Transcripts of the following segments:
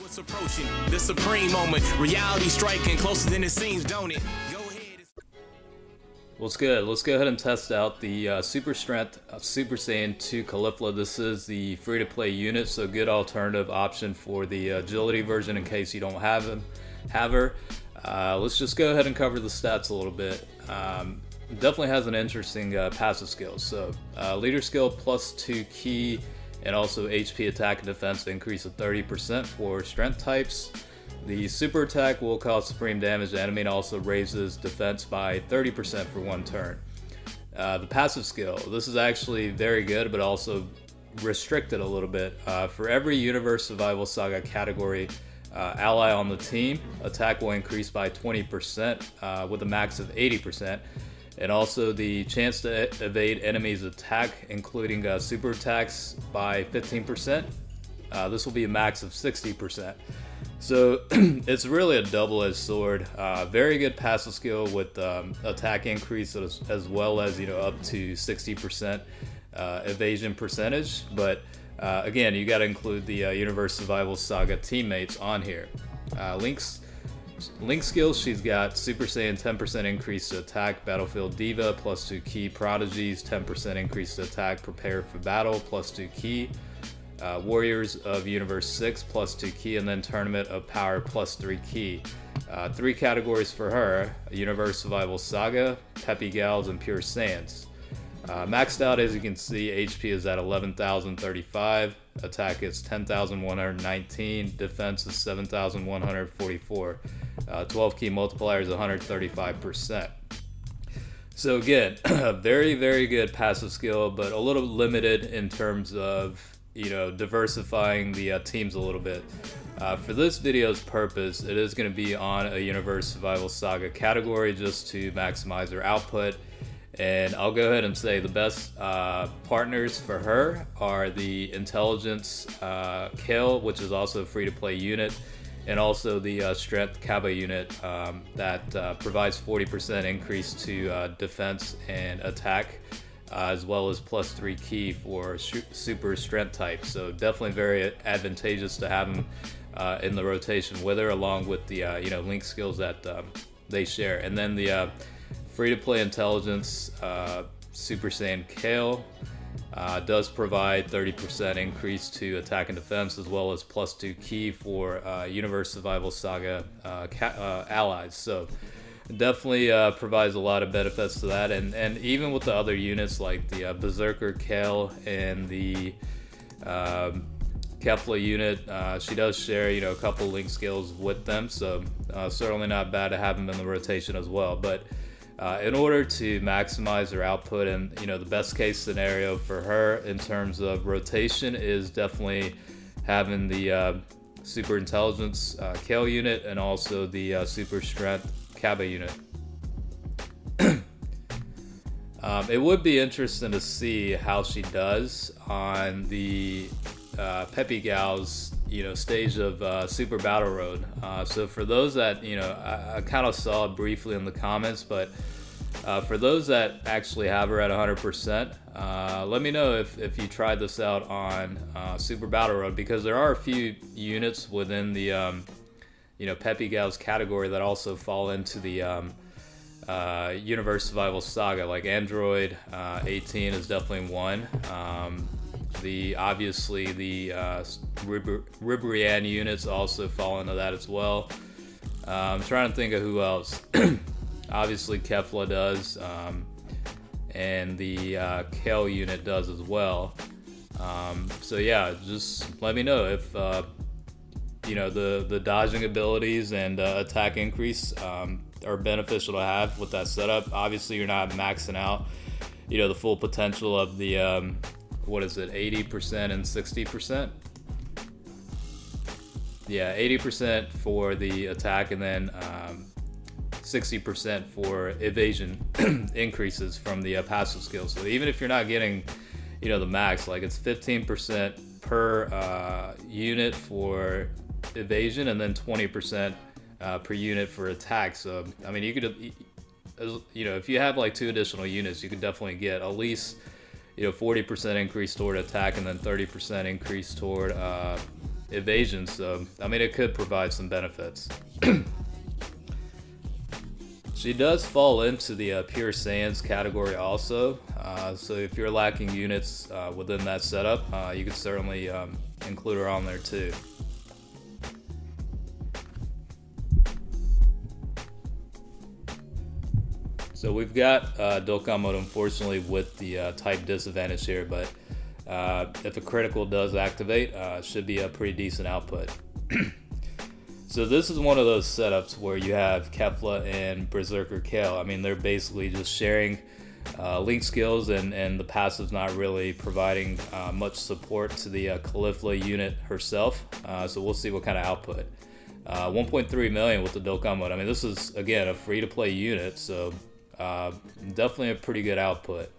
What's approaching the supreme moment, reality striking closer than it seems, don't it? Go ahead. What's good? Let's go ahead and test out the Super Strength Super Saiyan 2 Caulifla. This is the free-to-play unit, so good alternative option for the agility version in case you don't have her. Let's just go ahead and cover the stats a little bit. Definitely has an interesting passive skill. So leader skill +2 ki, and also HP attack and defense increase of 30% for strength types. The super attack will cause supreme damage to enemy and also raises defense by 30% for one turn. The passive skill, this is actually very good, but also restricted a little bit. For every Universe Survival Saga category ally on the team, attack will increase by 20% with a max of 80%. And also the chance to evade enemies' attack, including super attacks, by 15%. This will be a max of 60%. So it's really a double-edged sword. Very good passive skill with attack increase as well as up to 60% evasion percentage. But again, you got to include the Universe Survival Saga teammates on here. Link skills, she's got Super Saiyan 10% increase to attack, Battlefield Diva, +2 ki, Prodigies, 10% increase to attack, Prepare for Battle, +2 ki, Warriors of Universe 6, +2 ki, and then Tournament of Power, +3 ki. 3 categories for her: Universe Survival Saga, Peppy Gals, and Pure Saiyans. Maxed out, as you can see, HP is at 11,035, attack is 10,119, defense is 7,144, 12 key multiplier is 135%. So again, very, very good passive skill, but a little limited in terms of, diversifying the teams a little bit. For this video's purpose, it is going to be on a Universe Survival Saga category just to maximize her output. And I'll go ahead and say the best partners for her are the Intelligence Kale, which is also a free-to-play unit, and also the Strength Kaba unit that provides 40% increase to defense and attack, as well as +3 ki for super strength type. So definitely very advantageous to have them in the rotation with her, along with the link skills that they share. And then the free-to-play Intelligence Super Saiyan Kale does provide 30% increase to attack and defense, as well as +2 ki for Universe Survival Saga allies. So definitely provides a lot of benefits to that. And even with the other units like the Berserker Kale and the Caulifla unit, she does share a couple link skills with them, so certainly not bad to have them in the rotation as well. But in order to maximize her output, and the best case scenario for her in terms of rotation is definitely having the Super Intelligence Kale unit and also the Super Strength Kaba unit. It would be interesting to see how she does on the Peppy Gal's stage of Super Battle Road. So for those that I kind of saw it briefly in the comments, but for those that actually have her at 100%, let me know if you tried this out on Super Battle Road, because there are a few units within the Peppy Gal's category that also fall into the Universe Survival Saga, like Android 18 is definitely one. Obviously the Ribrianne units also fall into that as well. I'm trying to think of who else. Obviously Caulifla does, and the Kale unit does as well. So yeah, just let me know if the dodging abilities and attack increase are beneficial to have with that setup. Obviously you're not maxing out the full potential of the what is it, 80% and 60%? Yeah, 80% for the attack, and then 60% for evasion increases from the passive skills. So even if you're not getting the max, like it's 15% per unit for evasion, and then 20% per unit for attack. So I mean, you could if you have like 2 additional units, you could definitely get at least 40% increase toward attack, and then 30% increase toward evasion, so I mean it could provide some benefits. She does fall into the Pure Saiyans category also, so if you're lacking units within that setup, you could certainly include her on there too. So we've got Dokkan mode, unfortunately, with the type disadvantage here, but if a critical does activate, should be a pretty decent output. So this is one of those setups where you have Kefla and Berserker Kale. I mean, they're basically just sharing link skills, and the passive's not really providing much support to the Caulifla unit herself. So we'll see what kind of output. 1.3 million with the Dokkan mode. I mean, this is, again, a free-to-play unit, so definitely a pretty good output.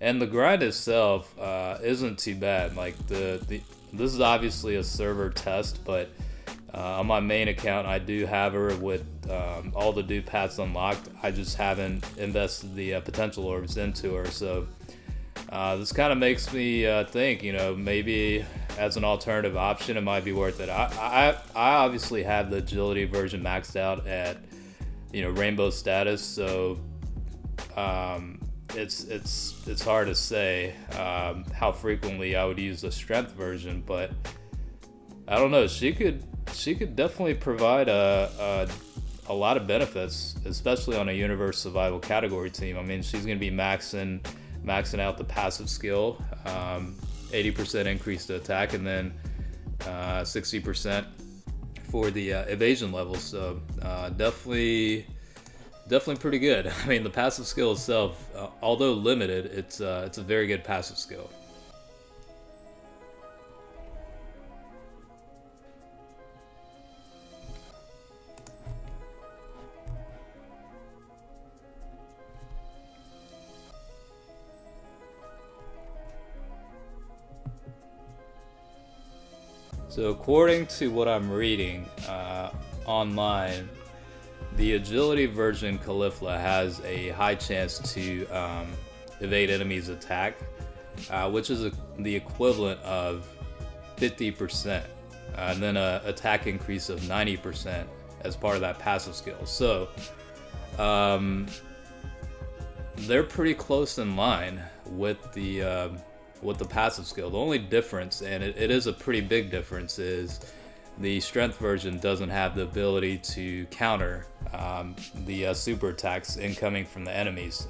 And the grind itself isn't too bad. Like this is obviously a server test, but on my main account I do have her with all the dupe paths unlocked. I just haven't invested the potential orbs into her, so this kind of makes me think, you know, maybe as an alternative option it might be worth it. I obviously have the agility version maxed out at, you know, rainbow status, so it's hard to say how frequently I would use the strength version, but I don't know. She could definitely provide a lot of benefits, especially on a Universe Survival category team. I mean, she's going to be maxing out the passive skill, 80% increase to attack, and then 60% for the evasion level. So definitely pretty good. I mean, the passive skill itself, although limited, it's a very good passive skill. So according to what I'm reading online, the agility version Caulifla has a high chance to evade enemies' attack, which is the equivalent of 50%, and then an attack increase of 90% as part of that passive skill. So they're pretty close in line with the passive skill. The only difference, and it is a pretty big difference, is the strength version doesn't have the ability to counter the super attacks incoming from the enemies.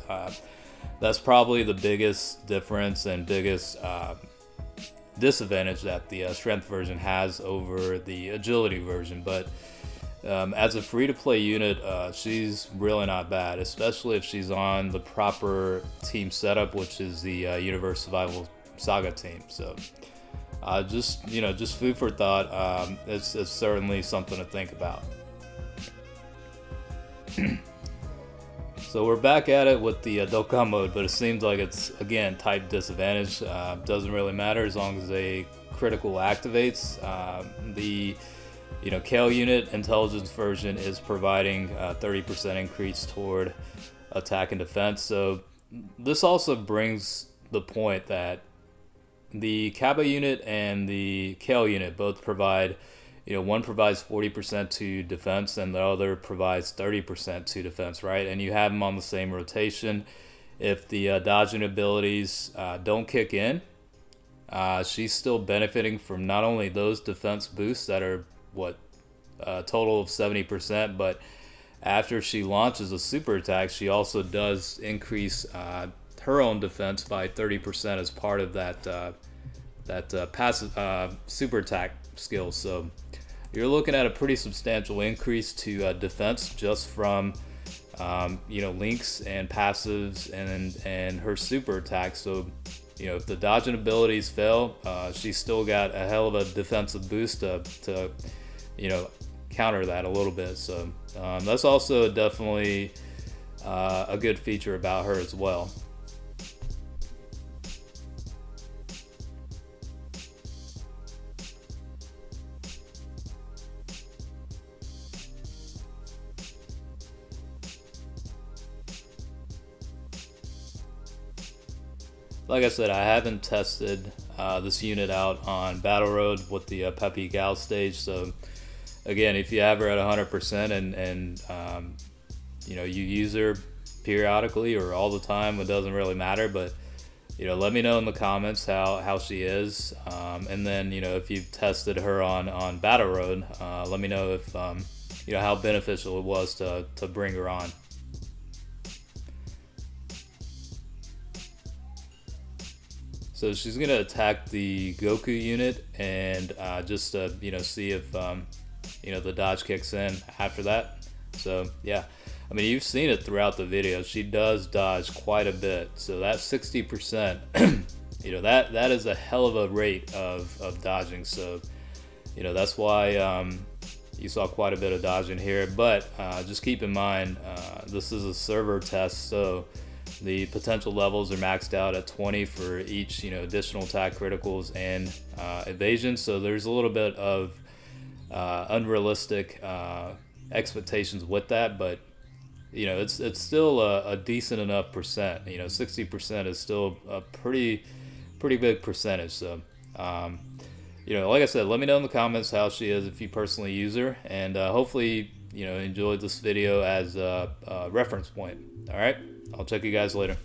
That's probably the biggest difference and biggest disadvantage that the strength version has over the agility version. But as a free-to-play unit, she's really not bad, especially if she's on the proper team setup, which is the Universe Survival Saga team. So just food for thought. It's certainly something to think about. So we're back at it with the Dokkan mode, but it seems like it's, again, type disadvantage. Doesn't really matter as long as a critical activates. The Kale unit intelligence version is providing a 30% increase toward attack and defense. So this also brings the point that the Kaba unit and the Kale unit both provide, one provides 40% to defense and the other provides 30% to defense, right? And you have them on the same rotation. If the dodging abilities don't kick in, she's still benefiting from not only those defense boosts that are a total of 70%, but after she launches a super attack, she also does increase her own defense by 30% as part of that passive super attack skill. So you're looking at a pretty substantial increase to defense just from links and passives and her super attack. So if the dodging abilities fail, she's still got a hell of a defensive boost to counter that a little bit. So that's also definitely a good feature about her as well. Like I said, I haven't tested this unit out on Battle Road with the Peppy Gal stage. So again, if you have her at 100% and you know, you use her periodically or all the time, it doesn't really matter, but you know, let me know in the comments how she is, and then, you know, if you've tested her on Battle Road, let me know if you know, how beneficial it was to bring her on. So she's gonna attack the Goku unit and just you know, see if you know, the dodge kicks in after that. So yeah, I mean, you've seen it throughout the video. She does dodge quite a bit. So that 60%, you know, that is a hell of a rate of dodging. So, you know, that's why you saw quite a bit of dodging here. But just keep in mind, this is a server test, so the potential levels are maxed out at 20 for each, you know, additional attack criticals and evasion. So there's a little bit of unrealistic expectations with that, but you know, it's still a decent enough percent. You know, 60% is still a pretty big percentage. So you know, like I said, let me know in the comments how she is if you personally use her, and hopefully, you know, enjoyed this video as a reference point. All right, I'll check you guys later.